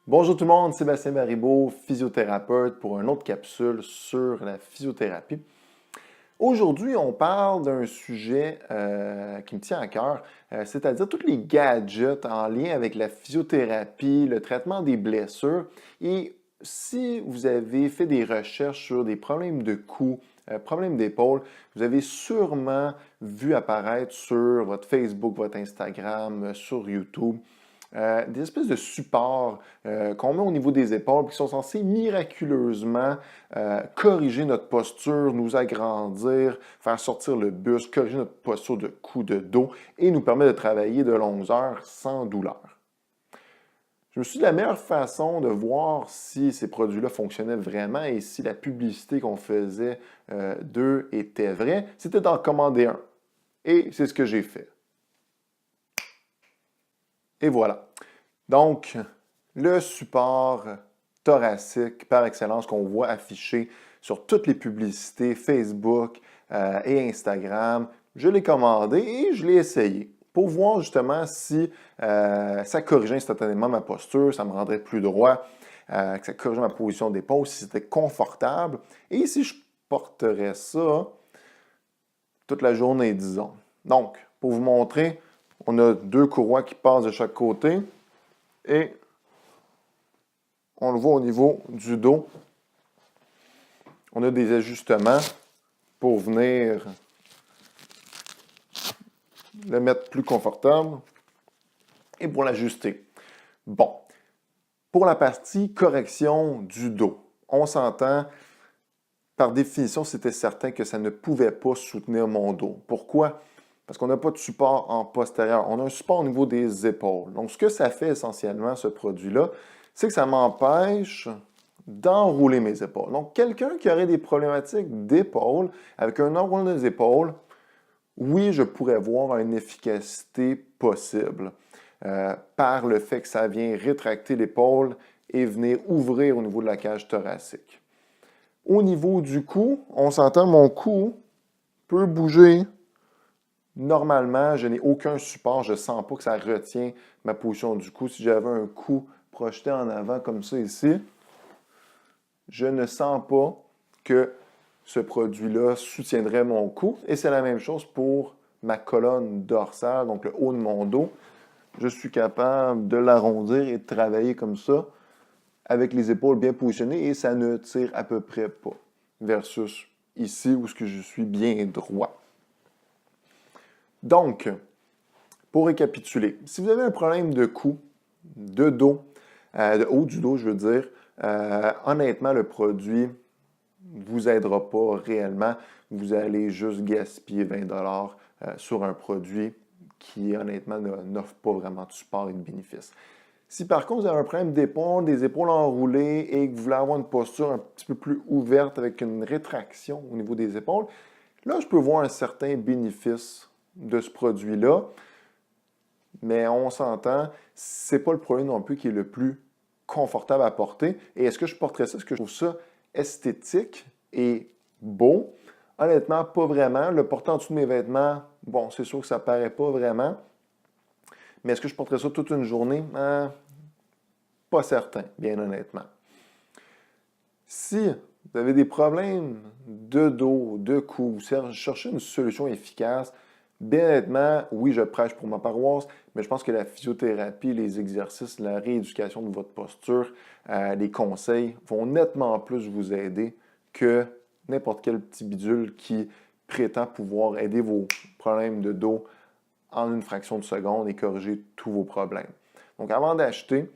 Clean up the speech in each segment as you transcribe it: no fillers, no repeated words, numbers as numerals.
Bonjour tout le monde, Sébastien Baribeau, physiothérapeute pour une autre capsule sur la physiothérapie. Aujourd'hui, on parle d'un sujet qui me tient à cœur, c'est-à-dire tous les gadgets en lien avec la physiothérapie, le traitement des blessures. Et si vous avez fait des recherches sur des problèmes de cou, problèmes d'épaule, vous avez sûrement vu apparaître sur votre Facebook, votre Instagram, sur YouTube, des espèces de supports qu'on met au niveau des épaules qui sont censés miraculeusement corriger notre posture, nous agrandir, faire sortir le buste, corriger notre posture de cou, de dos et nous permettre de travailler de longues heures sans douleur. Je me suis dit la meilleure façon de voir si ces produits-là fonctionnaient vraiment et si la publicité qu'on faisait d'eux était vraie, c'était d'en commander un. Et c'est ce que j'ai fait. Et voilà. Donc, le support thoracique par excellence qu'on voit affiché sur toutes les publicités Facebook et Instagram, je l'ai commandé et je l'ai essayé pour voir justement si ça corrigeait instantanément ma posture, ça me rendrait plus droit, que ça corrigeait ma position d'épaule, si c'était confortable et si je porterais ça toute la journée, disons. Donc, pour vous montrer, on a deux courroies qui passent de chaque côté et on le voit au niveau du dos. On a des ajustements pour venir le mettre plus confortable et pour l'ajuster. Bon, pour la partie correction du dos, on s'entend, par définition, c'était certain que ça ne pouvait pas soutenir mon dos. Pourquoi? Parce qu'on n'a pas de support en postérieur. On a un support au niveau des épaules. Donc, ce que ça fait essentiellement, ce produit-là, c'est que ça m'empêche d'enrouler mes épaules. Donc, quelqu'un qui aurait des problématiques d'épaule, avec un enroulement des épaules, oui, je pourrais voir une efficacité possible par le fait que ça vient rétracter l'épaule et venir ouvrir au niveau de la cage thoracique. Au niveau du cou, on s'entend, mon cou peut bouger normalement. Je n'ai aucun support, je ne sens pas que ça retient ma position du cou. Si j'avais un cou projeté en avant comme ça ici, je ne sens pas que ce produit-là soutiendrait mon cou. Et c'est la même chose pour ma colonne dorsale, donc le haut de mon dos. Je suis capable de l'arrondir et de travailler comme ça avec les épaules bien positionnées et ça ne tire à peu près pas. Versus ici où je suis bien droit. Donc, pour récapituler, si vous avez un problème de cou, de dos, de haut du dos, je veux dire, honnêtement, le produit ne vous aidera pas réellement. Vous allez juste gaspiller 20$ sur un produit qui, honnêtement, n'offre pas vraiment de support et de bénéfices. Si par contre vous avez un problème d'épaule, des épaules enroulées et que vous voulez avoir une posture un petit peu plus ouverte avec une rétraction au niveau des épaules, là, je peux voir un certain bénéfice de ce produit-là. Mais on s'entend, c'est pas le produit non plus qui est le plus confortable à porter. Et est-ce que je porterais ça? Est-ce que je trouve ça esthétique et beau? Honnêtement, pas vraiment. Le porter en dessous de mes vêtements, bon, c'est sûr que ça paraît pas vraiment. Mais est-ce que je porterais ça toute une journée? Pas certain, bien honnêtement. Si vous avez des problèmes de dos, de cou, vous cherchez une solution efficace, bien honnêtement, oui, je prêche pour ma paroisse, mais je pense que la physiothérapie, les exercices, la rééducation de votre posture, les conseils vont nettement plus vous aider que n'importe quel petit bidule qui prétend pouvoir aider vos problèmes de dos en une fraction de seconde et corriger tous vos problèmes. Donc, avant d'acheter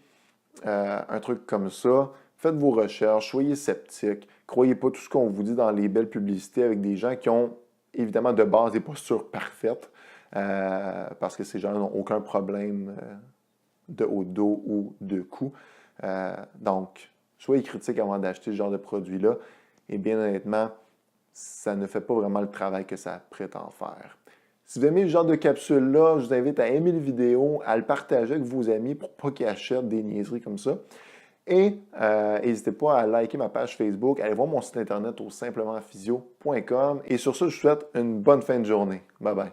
un truc comme ça, faites vos recherches, soyez sceptiques, croyez pas tout ce qu'on vous dit dans les belles publicités avec des gens qui ont évidemment de base des postures parfaites, parce que ces gens n'ont aucun problème de haut de dos ou de cou. Donc, soyez critiques avant d'acheter ce genre de produit-là. Et bien honnêtement, ça ne fait pas vraiment le travail que ça prétend faire. Si vous aimez ce genre de capsule-là, je vous invite à aimer la vidéo, à le partager avec vos amis pour pas qu'ils achètent des niaiseries comme ça. Et n'hésitez pas à liker ma page Facebook, allez voir mon site internet au simplementphysio.com. Et sur ce, je vous souhaite une bonne fin de journée. Bye bye.